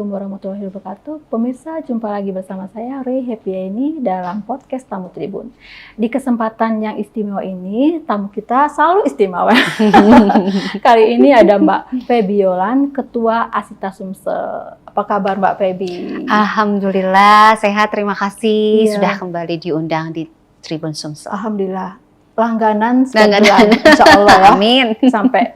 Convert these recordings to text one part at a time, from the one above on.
Assalamualaikum warahmatullahi wabarakatuh. Pemirsa, jumpa lagi bersama saya Ray Happyani dalam podcast Tamu Tribun. Di kesempatan yang istimewa ini, tamu kita selalu istimewa. Kali ini ada Mbak Febiolan, Ketua Asita Sumsel. Apa kabar Mbak Febi? Alhamdulillah, sehat. Terima kasih sudah kembali diundang di Tribun Sumsel. Alhamdulillah. Langganan setiap bulan, insya Allah ya. Amin. Sampai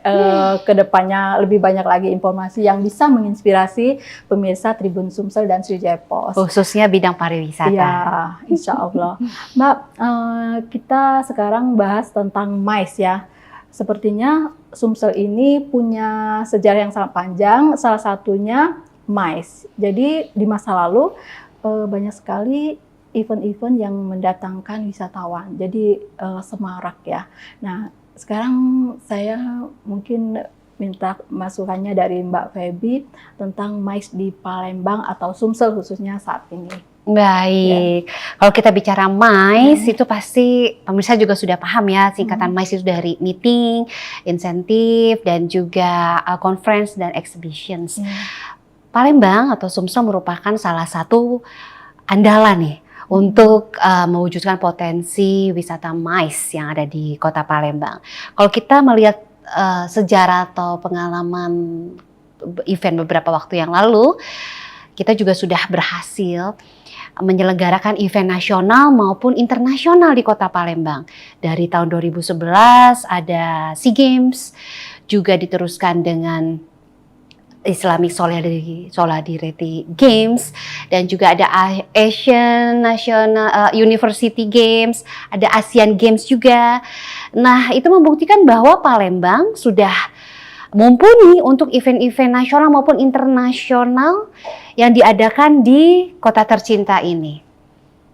ke depannya lebih banyak lagi informasi yang bisa menginspirasi pemirsa Tribun Sumsel dan Sriwijaya Post. Khususnya bidang pariwisata. Ya, insya Allah. Mbak, kita sekarang bahas tentang MICE ya. Sepertinya Sumsel ini punya sejarah yang sangat panjang, salah satunya MICE. Jadi di masa lalu banyak sekali event-event yang mendatangkan wisatawan, jadi semarak ya. Nah, sekarang saya mungkin minta masukannya dari Mbak Febi tentang MICE di Palembang atau Sumsel khususnya saat ini. Baik, kalau kita bicara MICE itu pasti pemirsa juga sudah paham ya, singkatan MICE itu dari meeting, insentif, dan juga conference dan exhibitions. Palembang atau Sumsel merupakan salah satu andalan nih untuk mewujudkan potensi wisata MICE yang ada di Kota Palembang. Kalau kita melihat sejarah atau pengalaman event beberapa waktu yang lalu, kita juga sudah berhasil menyelenggarakan event nasional maupun internasional di Kota Palembang. Dari tahun 2011 ada SEA Games, juga diteruskan dengan Islamic Solidarity Games, dan juga ada Asian National University Games, ada Asian Games juga. Nah, itu membuktikan bahwa Palembang sudah mumpuni untuk event-event nasional maupun internasional yang diadakan di kota tercinta ini.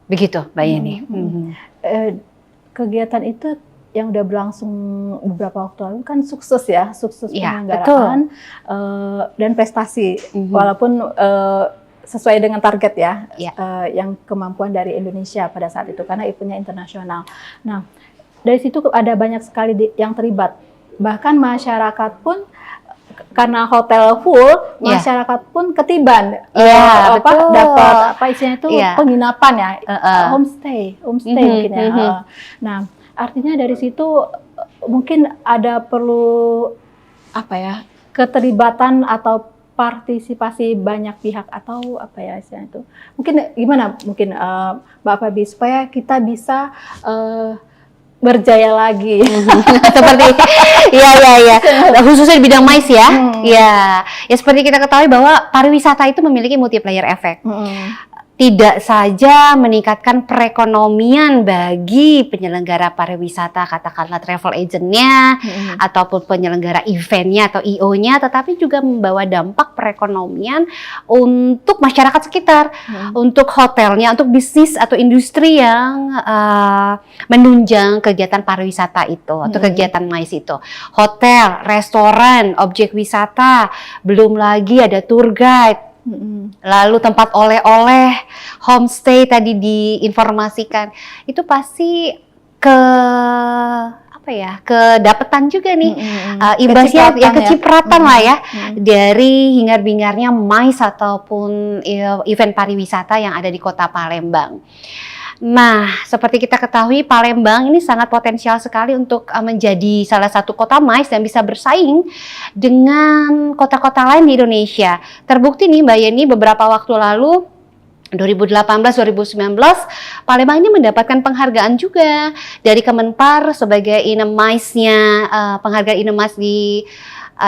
Begitu, Mbak Yeni. Kegiatan itu yang udah berlangsung beberapa waktu lalu kan sukses ya, ya, penyelenggaraan dan prestasi, walaupun sesuai dengan target ya, yang kemampuan dari Indonesia pada saat itu karena eventnya internasional. Nah, dari situ ada banyak sekali yang terlibat, bahkan masyarakat pun karena hotel full, masyarakat pun ketiban, dapat apa istilahnya itu penginapan ya, homestay mungkin ya. Nah, artinya dari situ mungkin ada perlu apa ya, keterlibatan atau partisipasi banyak pihak atau apa ya istilahnya itu. Mungkin gimana mungkin Mbak Fabi supaya kita bisa berjaya lagi. Seperti ya khususnya di bidang MICE ya. Ya seperti kita ketahui bahwa pariwisata itu memiliki multiplier effect. Tidak saja meningkatkan perekonomian bagi penyelenggara pariwisata, katakanlah travel agentnya, ataupun penyelenggara eventnya atau IO-nya, tetapi juga membawa dampak perekonomian untuk masyarakat sekitar, untuk hotelnya, untuk bisnis atau industri yang menunjang kegiatan pariwisata itu, atau kegiatan MICE itu. Hotel, restoran, objek wisata, belum lagi ada tour guide, lalu tempat oleh-oleh, homestay tadi diinformasikan, itu pasti kedapatan juga nih, imbasnya ya kecipratan lah ya, dari hingar-bingarnya MICE ataupun event pariwisata yang ada di Kota Palembang. Nah, seperti kita ketahui Palembang ini sangat potensial sekali untuk menjadi salah satu kota MICE yang bisa bersaing dengan kota-kota lain di Indonesia. Terbukti nih Mbak Yeni, beberapa waktu lalu 2018-2019 Palembang ini mendapatkan penghargaan juga dari Kemenpar sebagai INEMICE-nya, penghargaan INEMICE di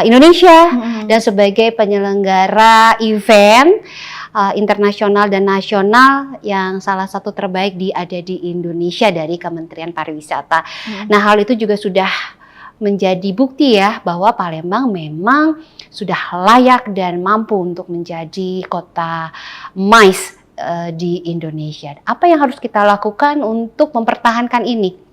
Indonesia, dan sebagai penyelenggara event internasional dan nasional yang salah satu terbaik ada di Indonesia dari Kementerian Pariwisata. Nah, hal itu juga sudah menjadi bukti ya bahwa Palembang memang sudah layak dan mampu untuk menjadi kota MICE di Indonesia. Apa yang harus kita lakukan untuk mempertahankan ini?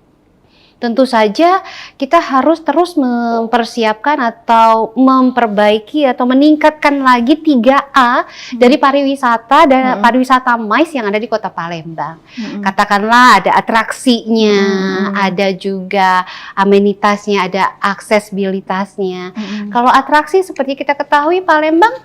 Tentu saja kita harus terus mempersiapkan atau memperbaiki atau meningkatkan lagi 3A dari pariwisata dan pariwisata MICE yang ada di Kota Palembang. Katakanlah ada atraksinya, ada juga amenitasnya, ada aksesibilitasnya. Kalau atraksi seperti kita ketahui Palembang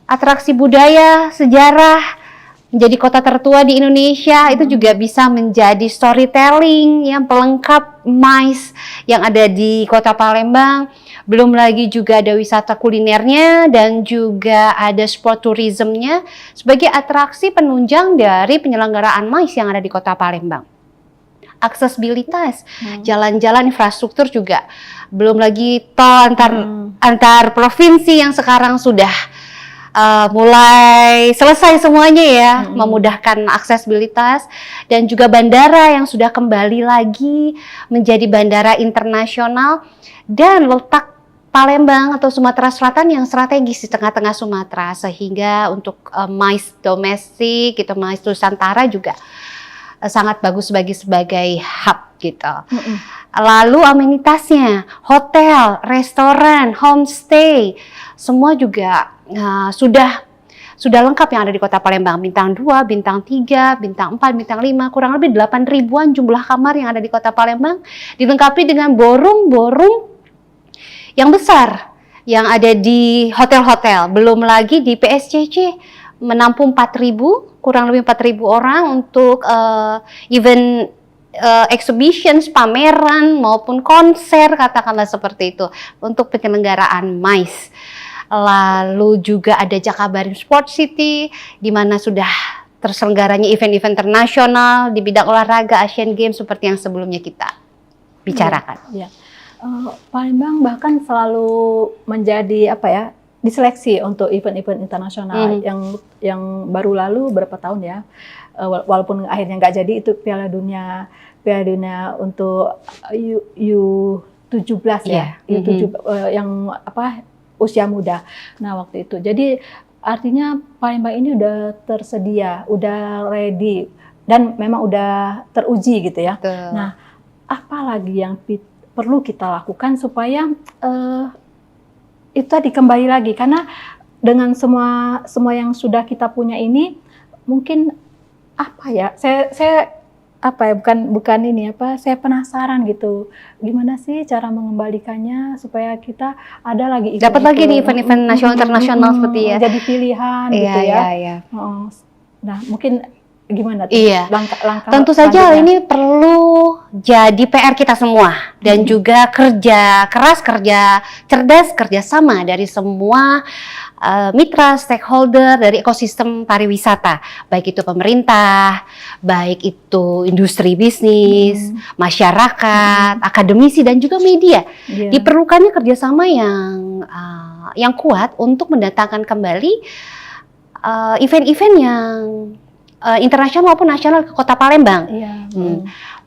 atraksi budaya, sejarah, menjadi kota tertua di Indonesia, itu juga bisa menjadi storytelling yang pelengkap MICE yang ada di Kota Palembang. Belum lagi juga ada wisata kulinernya dan juga ada sport tourismnya sebagai atraksi penunjang dari penyelenggaraan MICE yang ada di Kota Palembang. Aksesibilitas, jalan-jalan, infrastruktur juga. Belum lagi tol antar provinsi yang sekarang sudah mulai selesai semuanya ya, memudahkan aksesibilitas, dan juga bandara yang sudah kembali lagi menjadi bandara internasional, dan letak Palembang atau Sumatera Selatan yang strategis di tengah-tengah Sumatera, sehingga untuk MICE domestik, gitu, MICE Nusantara juga sangat bagus sebagai hub gitu. Lalu amenitasnya, hotel, restoran, homestay, semua juga sudah lengkap yang ada di Kota Palembang. Bintang 2, bintang 3, bintang 4, bintang 5, kurang lebih 8 ribuan jumlah kamar yang ada di Kota Palembang, dilengkapi dengan ballroom yang besar yang ada di hotel-hotel. Belum lagi di PSCC menampung 4.000, kurang lebih 4.000 orang untuk event exhibitions, pameran maupun konser, katakanlah seperti itu, untuk penyelenggaraan MICE. Lalu juga ada Jakabaring Sport City, di mana sudah terselenggaranya event-event internasional di bidang olahraga, Asian Games seperti yang sebelumnya kita bicarakan. Ya. Palembang bahkan selalu menjadi diseleksi untuk event-event internasional yang baru lalu berapa tahun ya, walaupun akhirnya nggak jadi, itu Piala Dunia untuk U17 ya, yang usia muda. Nah, waktu itu. Jadi artinya Palembang ini udah tersedia, udah ready, dan memang udah teruji gitu ya. Nah, apa lagi yang perlu kita lakukan supaya itu tadi kembali lagi, karena dengan semua yang sudah kita punya ini, mungkin saya penasaran gitu, gimana sih cara mengembalikannya supaya kita ada lagi dapat lagi nih event-event nasional internasional seperti ya, jadi pilihan gitu ya. Nah, mungkin gimana tuh langkah-langkah? Tentu saja ini perlu jadi PR kita semua, dan juga kerja keras, kerja cerdas, kerjasama dari semua mitra, stakeholder dari ekosistem pariwisata, baik itu pemerintah, baik itu industri bisnis, masyarakat, akademisi, dan juga media. Diperlukannya kerjasama yang kuat untuk mendatangkan kembali event-event yang internasional maupun nasional ke Kota Palembang.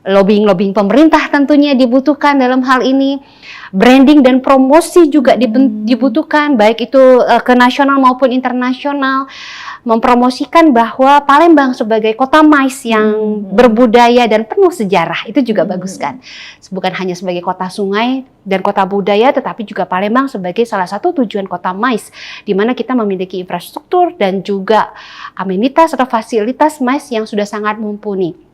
Lobbying pemerintah tentunya dibutuhkan dalam hal ini. Branding dan promosi juga dibutuhkan, baik itu ke nasional maupun internasional, mempromosikan bahwa Palembang sebagai kota MICE yang berbudaya dan penuh sejarah, itu juga bagus kan. Bukan hanya sebagai kota sungai dan kota budaya, tetapi juga Palembang sebagai salah satu tujuan kota MICE, di mana kita memiliki infrastruktur dan juga amenitas atau fasilitas MICE yang sudah sangat mumpuni.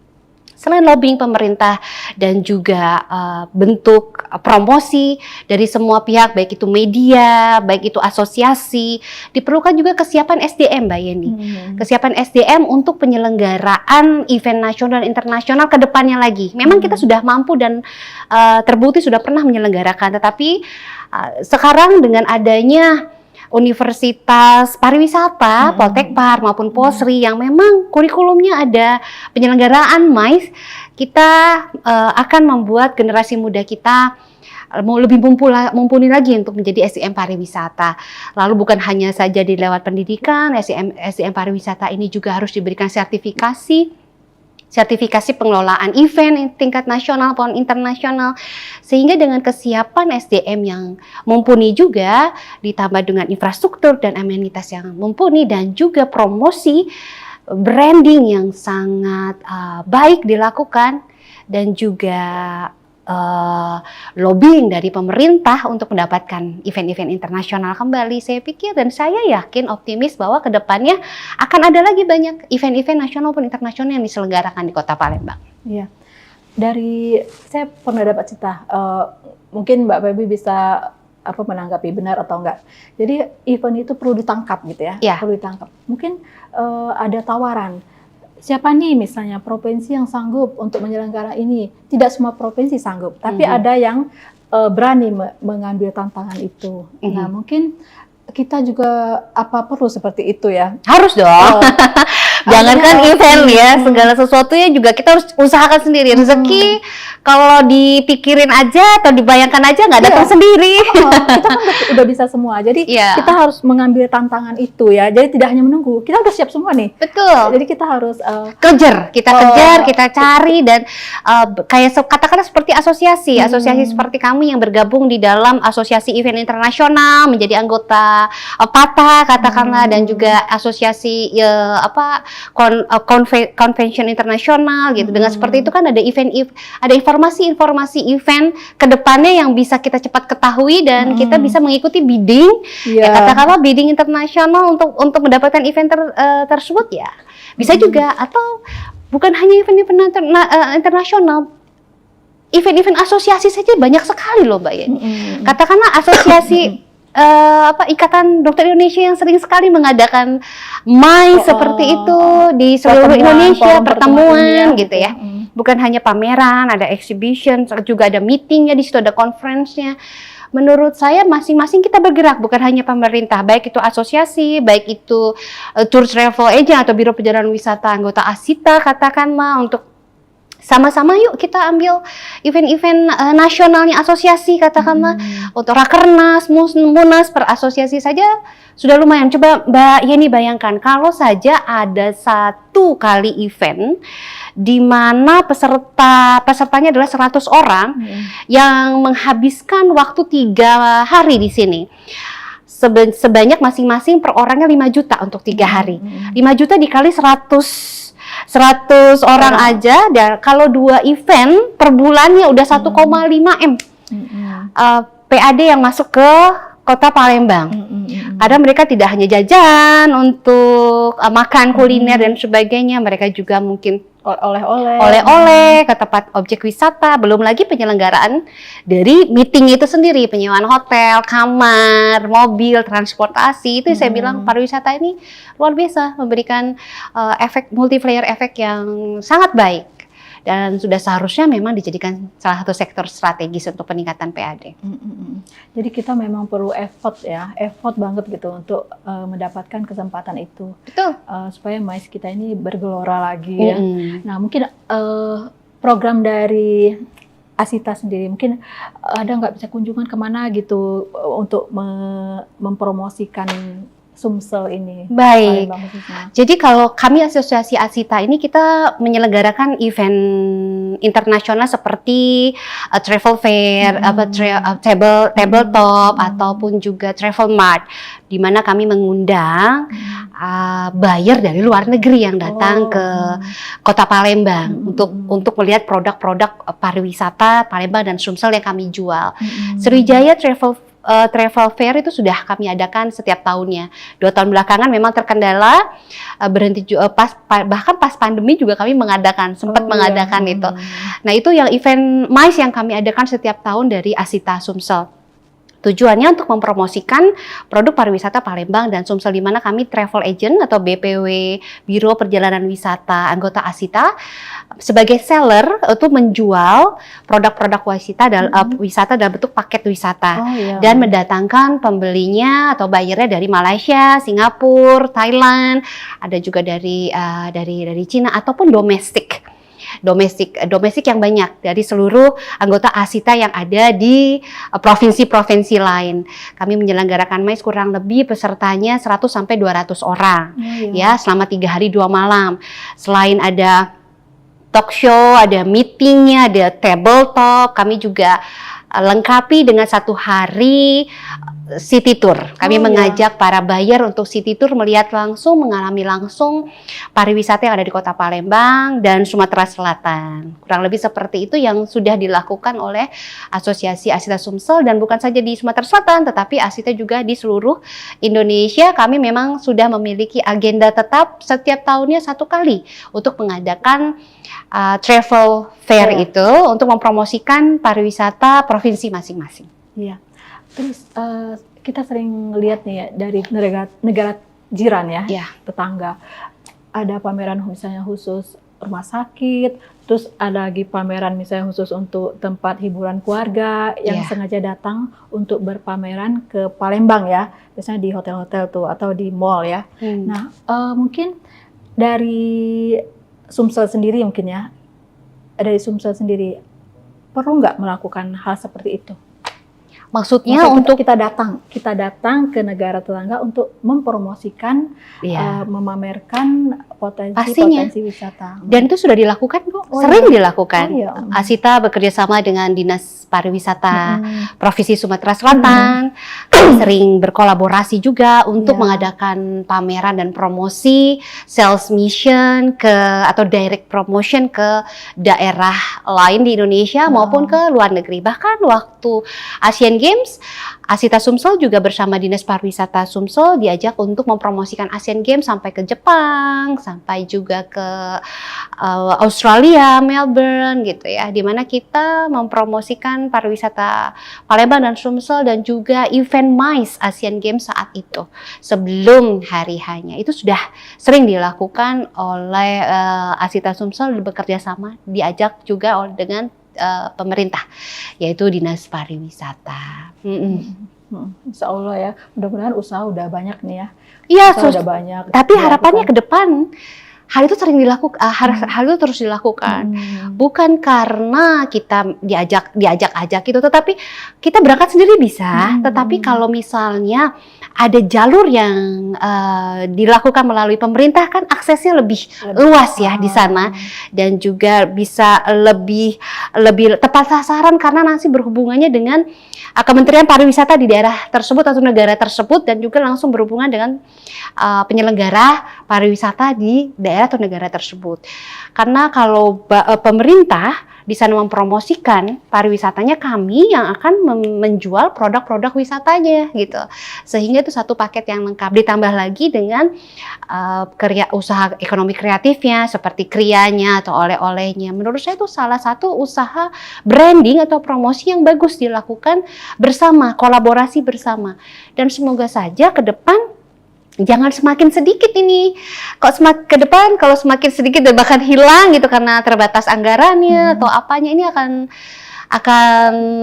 Selain lobbying pemerintah dan juga bentuk promosi dari semua pihak, baik itu media, baik itu asosiasi, diperlukan juga kesiapan SDM, Mbak Yeni. Kesiapan SDM untuk penyelenggaraan event nasional dan internasional ke depannya lagi. Memang kita sudah mampu dan terbukti sudah pernah menyelenggarakan, tetapi sekarang dengan adanya Universitas Pariwisata, Poltekpar maupun Polsri yang memang kurikulumnya ada penyelenggaraan MICE, kita akan membuat generasi muda kita mau lebih mumpuni lagi untuk menjadi SDM pariwisata. Lalu bukan hanya saja di lewat pendidikan, SDM pariwisata ini juga harus diberikan sertifikasi pengelolaan event tingkat nasional maupun internasional, sehingga dengan kesiapan SDM yang mumpuni juga ditambah dengan infrastruktur dan amenitas yang mumpuni dan juga promosi branding yang sangat baik dilakukan, dan juga lobbying dari pemerintah untuk mendapatkan event-event internasional kembali, saya pikir dan saya yakin optimis bahwa kedepannya akan ada lagi banyak event-event nasional maupun internasional yang diselenggarakan di Kota Palembang. Iya, saya pernah dapat cerita, mungkin Mbak Febi bisa menanggapi benar atau enggak. Jadi event itu perlu ditangkap gitu ya, perlu ditangkap. Mungkin ada tawaran. Siapa nih misalnya provinsi yang sanggup untuk menyelenggarakan ini? Tidak semua provinsi sanggup, tapi ada yang berani mengambil tantangan itu. Nah, mungkin kita juga perlu seperti itu ya. Harus dong. Jangankan event ya, segala sesuatunya juga kita harus usahakan sendiri. Rezeki kalau dipikirin aja atau dibayangkan aja nggak datang sendiri. Kita kan udah bisa semua, jadi kita harus mengambil tantangan itu ya. Jadi tidak hanya menunggu, kita udah siap semua nih. Betul. Jadi kita harus kejar, kita cari dan kayak katakanlah seperti asosiasi seperti kami yang bergabung di dalam asosiasi event internasional menjadi anggota PATA katakanlah dan juga asosiasi convention internasional gitu. Dengan seperti itu kan ada ada informasi event kedepannya yang bisa kita cepat ketahui dan kita bisa mengikuti bidding, katakanlah bidding internasional untuk mendapatkan event tersebut ya. Bisa juga, atau bukan hanya event-event internasional, event-event asosiasi saja banyak sekali loh Mbak Yeni. Katakanlah asosiasi Ikatan Dokter Indonesia yang sering sekali mengadakan MICE seperti itu di seluruh Indonesia, pertemuan gitu ya. Bukan hanya pameran, ada exhibition, juga ada meetingnya di situ, ada conference-nya. Menurut saya masing-masing kita bergerak, bukan hanya pemerintah, baik itu asosiasi, baik itu tour travel agent atau biro perjalanan wisata anggota ASITA katakanlah, untuk sama-sama yuk kita ambil event-event nasionalnya asosiasi katakanlah, untuk Rakernas, Munas per asosiasi saja sudah lumayan. Coba Mbak Yeni bayangkan kalau saja ada 1 kali event di mana pesertanya adalah 100 orang yang menghabiskan waktu 3 hari di sini. Sebanyak masing-masing per orangnya 5 juta untuk 3 hari. 5 juta dikali 100 orang aja, dan kalau 2 event per bulannya udah 1,5 M. PAD yang masuk ke Kota Palembang. Karena mereka tidak hanya jajan untuk makan kuliner dan sebagainya, mereka juga mungkin oleh-oleh ke tempat objek wisata, belum lagi penyelenggaraan dari meeting itu sendiri, penyewaan hotel, kamar, mobil, transportasi. Itu saya bilang pariwisata ini luar biasa, memberikan efek multiplier efek yang sangat baik. Dan sudah seharusnya memang dijadikan salah satu sektor strategis untuk peningkatan PAD. Jadi kita memang perlu effort banget gitu untuk mendapatkan kesempatan itu. Betul. Supaya MICE kita ini bergelora lagi ya. Nah mungkin program dari ASITA sendiri, mungkin ada nggak bisa kunjungan kemana gitu untuk mempromosikan Sumsel ini. Baik. Jadi kalau kami asosiasi ASITA ini kita menyelenggarakan event internasional seperti travel fair, tabletop ataupun juga travel mart, di mana kami mengundang buyer dari luar negeri yang datang ke Kota Palembang untuk melihat produk-produk pariwisata Palembang dan Sumsel yang kami jual. Sriwijaya Travel Fair itu sudah kami adakan setiap tahunnya. 2 tahun belakangan memang terkendala, berhenti bahkan pas pandemi juga kami sempat mengadakan itu. Nah itu yang event MICE yang kami adakan setiap tahun dari ASITA Sumsel. Tujuannya untuk mempromosikan produk pariwisata Palembang dan Sumsel, di mana kami travel agent atau BPW, Biro Perjalanan Wisata anggota ASITA, sebagai seller untuk menjual produk-produk wisata dalam bentuk paket wisata dan mendatangkan pembelinya atau buyernya dari Malaysia, Singapura, Thailand, ada juga dari Cina ataupun domestik yang banyak dari seluruh anggota ASITA yang ada di provinsi-provinsi lain. Kami menyelenggarakan MICE kurang lebih pesertanya 100 sampai 200 orang ya selama 3 hari 2 malam. Selain ada talk show, ada meetingnya, ada tabletop, kami juga lengkapi dengan 1 hari city tour. Kami mengajak para buyer untuk city tour, melihat langsung, mengalami langsung pariwisata yang ada di Kota Palembang dan Sumatera Selatan. Kurang lebih seperti itu yang sudah dilakukan oleh Asosiasi ASITA Sumsel, dan bukan saja di Sumatera Selatan, tetapi ASITA juga di seluruh Indonesia. Kami memang sudah memiliki agenda tetap setiap tahunnya 1 kali untuk mengadakan travel fair itu untuk mempromosikan pariwisata provinsi masing-masing. Iya. Terus kita sering lihat nih ya dari negara jiran ya, Iya. tetangga. Ada pameran misalnya khusus rumah sakit, terus ada lagi pameran misalnya khusus untuk tempat hiburan keluarga yang Iya. sengaja datang untuk berpameran ke Palembang ya, biasanya di hotel-hotel tuh atau di mall ya. Nah, mungkin dari Sumsel sendiri mungkin ya, dari Sumsel sendiri perlu nggak melakukan hal seperti itu? Maksudnya Maksudnya untuk kita datang ke negara tetangga untuk mempromosikan, ya. memamerkan Pastinya. potensi wisata. Dan itu sudah dilakukan, Bu. Oh, Sering iya. dilakukan. Oh, iya. Asita bekerja sama dengan Dinas Pariwisata Provinsi Sumatera Mm-hmm. Selatan. Kami sering berkolaborasi juga untuk Iya. mengadakan pameran dan promosi, sales mission atau direct promotion ke daerah lain di Indonesia maupun ke luar negeri. Bahkan waktu Asian Games, Asita Sumsel juga bersama Dinas Pariwisata Sumsel diajak untuk mempromosikan Asian Games sampai ke Jepang, sampai juga ke Australia, Melbourne gitu ya, di mana kita mempromosikan pariwisata Palembang dan Sumsel dan juga event MICE Asian Games saat itu sebelum hari hanya itu sudah sering dilakukan oleh Asita Sumsel bekerja sama, diajak juga dengan pemerintah, yaitu Dinas Pariwisata. Insya Allah ya, mudah-mudahan usaha udah banyak nih ya. Iya, udah banyak. Tapi harapannya ke depan hal itu sering dilakukan, hal itu terus dilakukan. Bukan karena kita diajak gitu, tetapi kita berangkat sendiri bisa. Tetapi kalau misalnya ada jalur yang dilakukan melalui pemerintah, kan aksesnya lebih luas ya di sana, dan juga bisa lebih tepat sasaran karena nanti berhubungannya dengan Kementerian Pariwisata di daerah tersebut atau negara tersebut, dan juga langsung berhubungan dengan penyelenggara pariwisata di daerah atau negara tersebut. Karena kalau pemerintah di sana mempromosikan pariwisatanya, kami yang akan menjual produk-produk wisatanya gitu. Sehingga itu satu paket yang lengkap, ditambah lagi dengan usaha ekonomi kreatifnya seperti krianya atau oleh-olehnya. Menurut saya itu salah satu usaha branding atau promosi yang bagus dilakukan bersama, kolaborasi bersama. Dan semoga saja ke depan jangan semakin sedikit ini. Kok ke depan kalau semakin sedikit dan bahkan hilang gitu karena terbatas anggarannya atau apanya, ini akan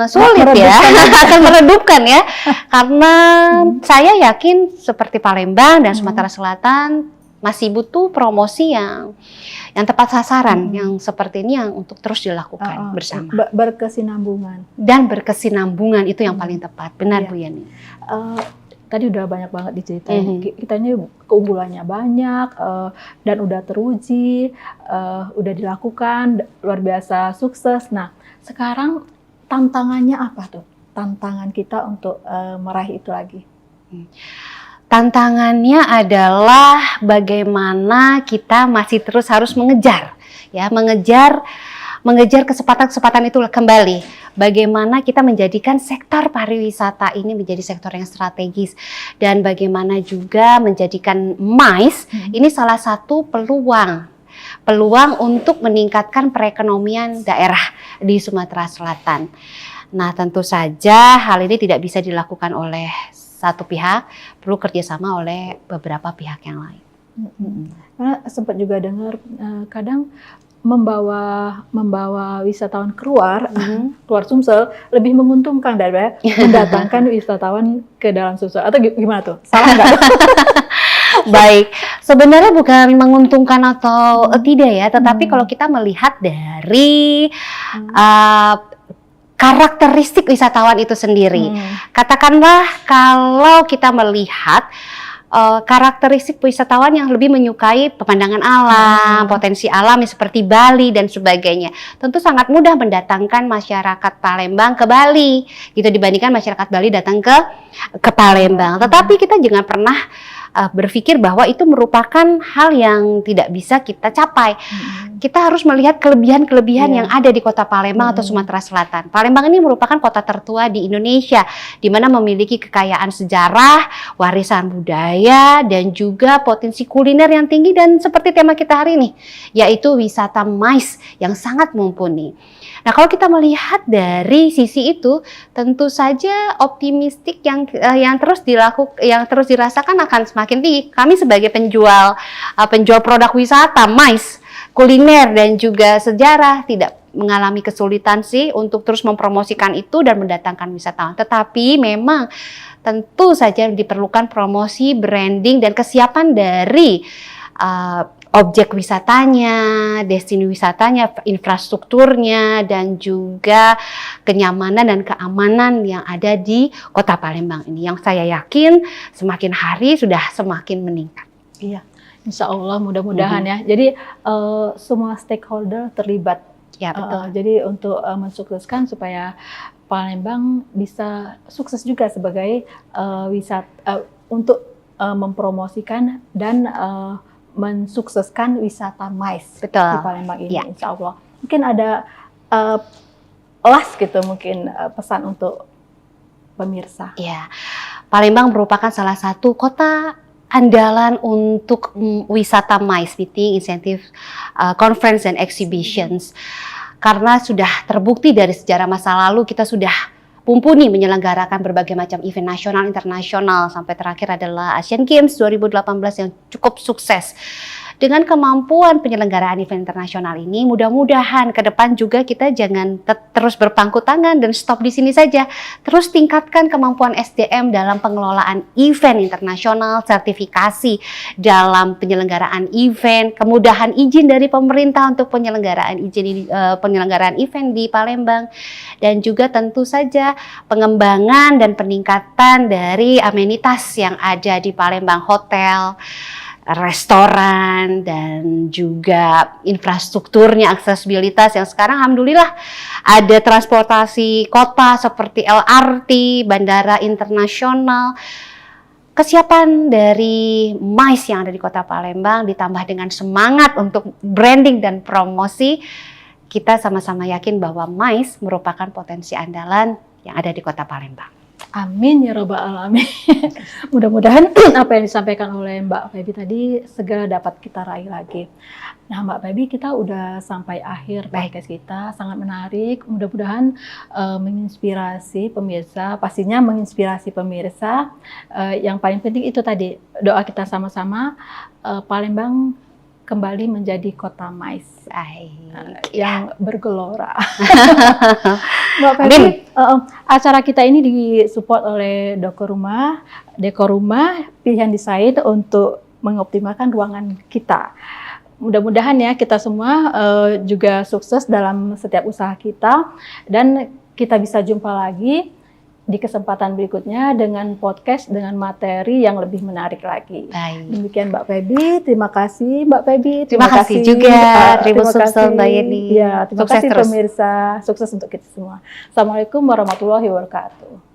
sulit ya, akan meredupkan ya. Karena saya yakin seperti Palembang dan Sumatera Selatan masih butuh promosi yang tepat sasaran, yang seperti ini yang untuk terus dilakukan bersama. Berkesinambungan. Dan berkesinambungan itu yang paling tepat, benar Bu Yani. Tadi udah banyak banget diceritain, kita ini keunggulannya banyak dan udah teruji, udah dilakukan, luar biasa sukses. Nah, sekarang tantangannya apa tuh? Tantangan kita untuk meraih itu lagi? Tantangannya adalah bagaimana kita masih terus harus mengejar kesempatan-kesempatan itu kembali. Bagaimana kita menjadikan sektor pariwisata ini menjadi sektor yang strategis, dan bagaimana juga menjadikan MICE ini salah satu peluang untuk meningkatkan perekonomian daerah di Sumatera Selatan. Nah, tentu saja hal ini tidak bisa dilakukan oleh satu pihak, perlu kerjasama oleh beberapa pihak yang lain. Karena sempat juga dengar kadang membawa wisatawan keluar Sumsel lebih menguntungkan daripada mendatangkan wisatawan ke dalam Sumsel, atau gimana tuh? Salah nggak? Baik, sebenarnya bukan menguntungkan atau tidak ya, tetapi kalau kita melihat dari karakteristik wisatawan itu sendiri, katakanlah kalau kita melihat karakteristik wisatawan yang lebih menyukai pemandangan alam, potensi alam seperti Bali dan sebagainya, tentu sangat mudah mendatangkan masyarakat Palembang ke Bali gitu dibandingkan masyarakat Bali datang ke Palembang. Tetapi kita jangan pernah berpikir bahwa itu merupakan hal yang tidak bisa kita capai. kita harus melihat kelebihan-kelebihan yang ada di Kota Palembang atau Hmm. Sumatera Selatan. Palembang ini merupakan kota tertua di Indonesia, di mana memiliki kekayaan sejarah, warisan budaya, dan juga potensi kuliner yang tinggi, dan seperti tema kita hari ini, yaitu wisata MICE yang sangat mumpuni. Nah, kalau kita melihat dari sisi itu, tentu saja optimistik yang terus dirasakan akan semakin tinggi. Kami sebagai penjual produk wisata, MICE, kuliner dan juga sejarah tidak mengalami kesulitan sih untuk terus mempromosikan itu dan mendatangkan wisatawan. Tetapi memang tentu saja diperlukan promosi, branding, dan kesiapan dari objek wisatanya, destinasi wisatanya, infrastrukturnya, dan juga kenyamanan dan keamanan yang ada di Kota Palembang ini. Yang saya yakin semakin hari sudah semakin meningkat. Iya, insya Allah mudah-mudahan ya. Jadi semua stakeholder terlibat. Ya, betul. Jadi untuk mensukseskan supaya Palembang bisa sukses juga sebagai untuk mempromosikan dan mensukseskan wisata MICE Betul. di Palembang ini, Ya. insya Allah. Mungkin ada last gitu, mungkin pesan untuk pemirsa. Ya, Palembang merupakan salah satu kota andalan untuk wisata MICE, Meeting, Incentive, Conference, and Exhibitions. Karena sudah terbukti dari sejarah masa lalu kita sudah mumpuni menyelenggarakan berbagai macam event nasional, internasional, sampai terakhir adalah Asian Games 2018 yang cukup sukses. Dengan kemampuan penyelenggaraan event internasional ini, mudah-mudahan ke depan juga kita jangan terus berpangku tangan dan stop di sini saja. Terus tingkatkan kemampuan SDM dalam pengelolaan event internasional, sertifikasi dalam penyelenggaraan event, kemudahan izin dari pemerintah untuk penyelenggaraan event di Palembang, dan juga tentu saja pengembangan dan peningkatan dari amenitas yang ada di Palembang, hotel, restoran, dan juga infrastrukturnya, aksesibilitas yang sekarang alhamdulillah ada transportasi kota seperti LRT, bandara internasional. Kesiapan dari MICE yang ada di Kota Palembang ditambah dengan semangat untuk branding dan promosi, kita sama-sama yakin bahwa MICE merupakan potensi andalan yang ada di Kota Palembang. Amin ya robbal alamin. Mudah-mudahan apa yang disampaikan oleh Mbak Febi tadi segera dapat kita raih lagi. Nah, Mbak Febi, kita udah sampai akhir podcast kita, sangat menarik. Mudah-mudahan menginspirasi pemirsa, pastinya menginspirasi pemirsa. Yang paling penting itu tadi, doa kita sama-sama Palembang kembali menjadi kota MICE yang bergelora. Mbak Febi, acara kita ini disupport oleh Dekor Rumah Pilihan Desain untuk mengoptimalkan ruangan kita. Mudah-mudahan ya kita semua juga sukses dalam setiap usaha kita, dan kita bisa jumpa lagi di kesempatan berikutnya dengan podcast dengan materi yang lebih menarik lagi. Baik. Demikian Mbak Febi, terima kasih Mbak Febi. Terima kasih juga, terima kasih Mbak Yeni. Ya, terima Sukses kasih terus. pemirsa, sukses untuk kita semua. Assalamualaikum warahmatullahi wabarakatuh.